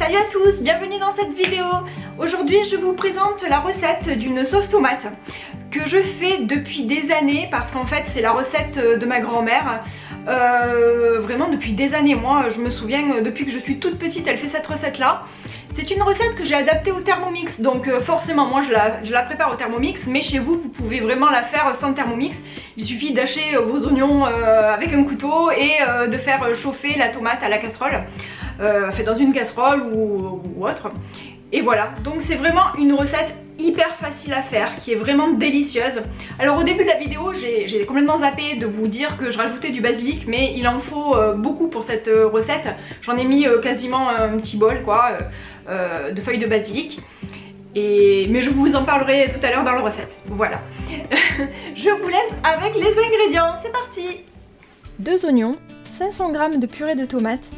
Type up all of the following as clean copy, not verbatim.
Salut à tous, bienvenue dans cette vidéo. Aujourd'hui je vous présente la recette d'une sauce tomate que je fais depuis des années parce qu'en fait c'est la recette de ma grand-mère. Vraiment depuis des années, moi je me souviens depuis que je suis toute petite elle fait cette recette là. C'est une recette que j'ai adaptée au Thermomix, donc forcément moi je la prépare au Thermomix, mais chez vous vous pouvez vraiment la faire sans Thermomix. Il suffit d'hacher vos oignons avec un couteau et de faire chauffer la tomate à la casserole, fait dans une casserole ou autre. Et voilà, donc c'est vraiment une recette hyper facile à faire, qui est vraiment délicieuse. Alors au début de la vidéo, j'ai complètement zappé de vous dire que je rajoutais du basilic, mais il en faut beaucoup pour cette recette. J'en ai mis quasiment un petit bol quoi, de feuilles de basilic. Mais je vous en parlerai tout à l'heure dans la recette. Voilà. Je vous laisse avec les ingrédients, c'est parti. 2 oignons, 500 g de purée de tomates,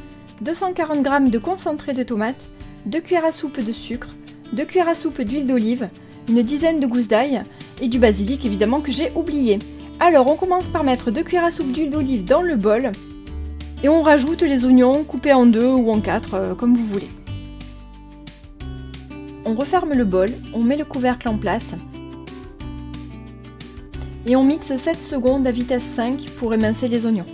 240 g de concentré de tomate, 2 cuillères à soupe de sucre, 2 cuillères à soupe d'huile d'olive, une dizaine de gousses d'ail et du basilic évidemment que j'ai oublié. Alors on commence par mettre 2 cuillères à soupe d'huile d'olive dans le bol et on rajoute les oignons coupés en 2 ou en 4 comme vous voulez. On referme le bol, on met le couvercle en place et on mixe 7 secondes à vitesse 5 pour émincer les oignons.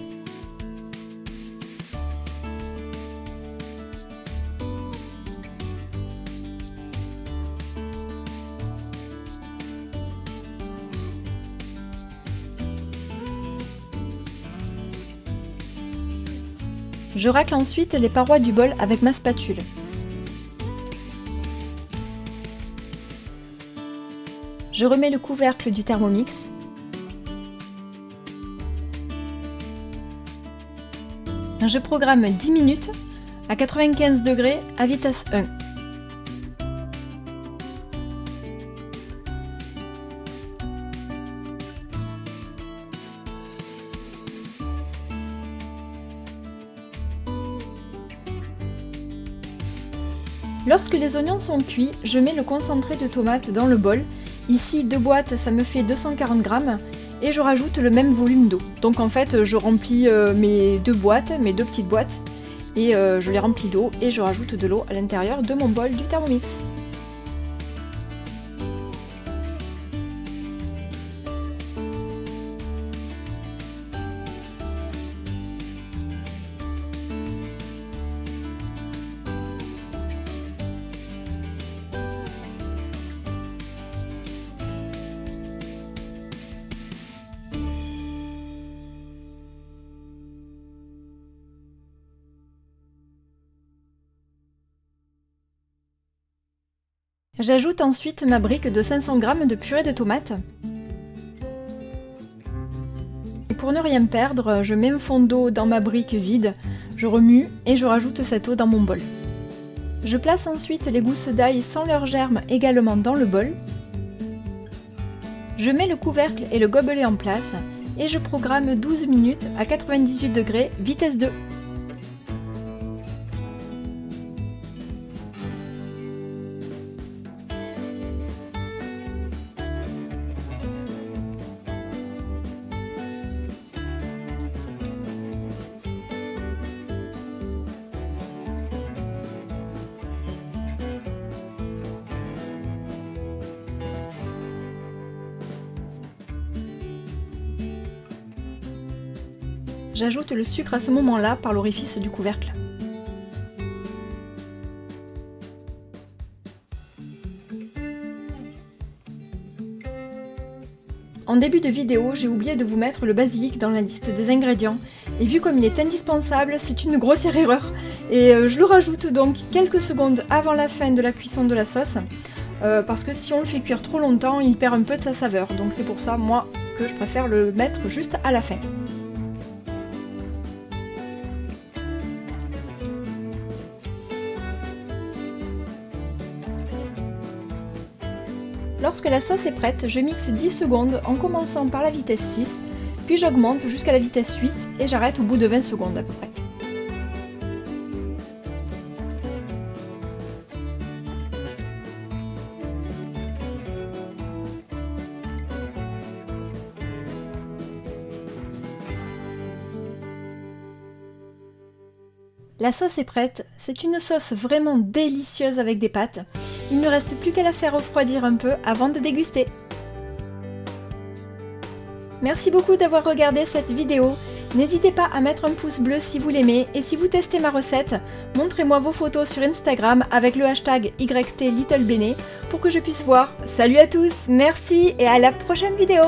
Je racle ensuite les parois du bol avec ma spatule. Je remets le couvercle du Thermomix. Je programme 10 minutes à 95 degrés à vitesse 1. Lorsque les oignons sont cuits, je mets le concentré de tomate dans le bol. Ici 2 boîtes, ça me fait 240 g et je rajoute le même volume d'eau. Donc en fait je remplis mes 2 boîtes, mes 2 petites boîtes et je les remplis d'eau et je rajoute de l'eau à l'intérieur de mon bol du Thermomix. J'ajoute ensuite ma brique de 500 g de purée de tomates. Et pour ne rien perdre, je mets un fond d'eau dans ma brique vide, je remue et je rajoute cette eau dans mon bol. Je place ensuite les gousses d'ail sans leurs germes également dans le bol. Je mets le couvercle et le gobelet en place et je programme 12 minutes à 98 degrés, vitesse 2. J'ajoute le sucre à ce moment-là par l'orifice du couvercle. En début de vidéo, j'ai oublié de vous mettre le basilic dans la liste des ingrédients et vu comme il est indispensable, c'est une grossière erreur. Et je le rajoute donc quelques secondes avant la fin de la cuisson de la sauce parce que si on le fait cuire trop longtemps, il perd un peu de sa saveur. Donc c'est pour ça, moi, que je préfère le mettre juste à la fin. Lorsque la sauce est prête, je mixe 10 secondes en commençant par la vitesse 6, puis j'augmente jusqu'à la vitesse 8 et j'arrête au bout de 20 secondes à peu près. La sauce est prête, c'est une sauce vraiment délicieuse avec des pâtes. Il ne reste plus qu'à la faire refroidir un peu avant de déguster. Merci beaucoup d'avoir regardé cette vidéo. N'hésitez pas à mettre un pouce bleu si vous l'aimez et si vous testez ma recette, montrez-moi vos photos sur Instagram avec le hashtag YTLittleBene pour que je puisse voir. Salut à tous, merci et à la prochaine vidéo.